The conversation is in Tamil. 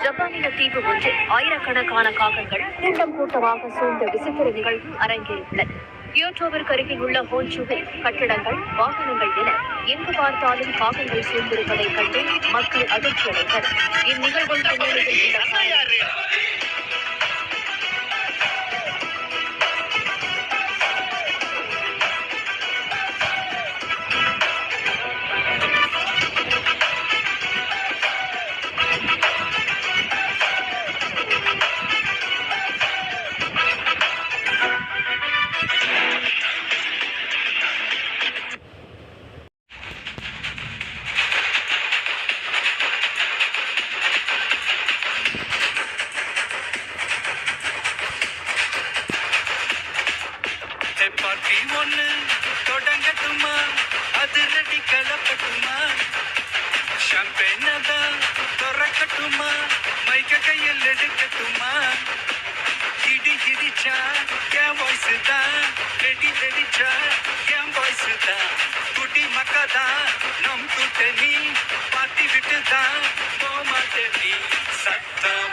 ஜப்பானிய தீவு ஒன்றில் ஆயிரக்கணக்கான காகங்கள் கூட்டம் கூட்டமாக சூழ்ந்த விசித்திர நிகழ்வு அரங்கேறியுள்ளது. கியோட்டோவிற்கு அருகில் உள்ள ஹோன்ஷுவில் கட்டிடங்கள், வாகனங்கள் என எங்கு பார்த்தாலும் காகங்கள் சூழ்ந்திருப்பதைக் கண்டு மக்கள் அதிர்ச்சியடைந்தனர். இந்நிகழ்வின் பின்னணியில் பார்ட்டி ஒண்ணு தொடங்கட்டுமா, அதிரடி கலப்பட்டுமா, ஷாம்பேனதான் திறக்கட்டுமா, மைக்க கையில் எடுக்கட்டுமா, இடி இடிச்சா என் வாய்ஸ் தான், ரெடி ரெடிச்சா என் வாய்ஸ் தான், குடி மக்கதான் நம் கூட்டணி, பாத்தி விட்டுதான் போமாட்டே நீ சத்தம்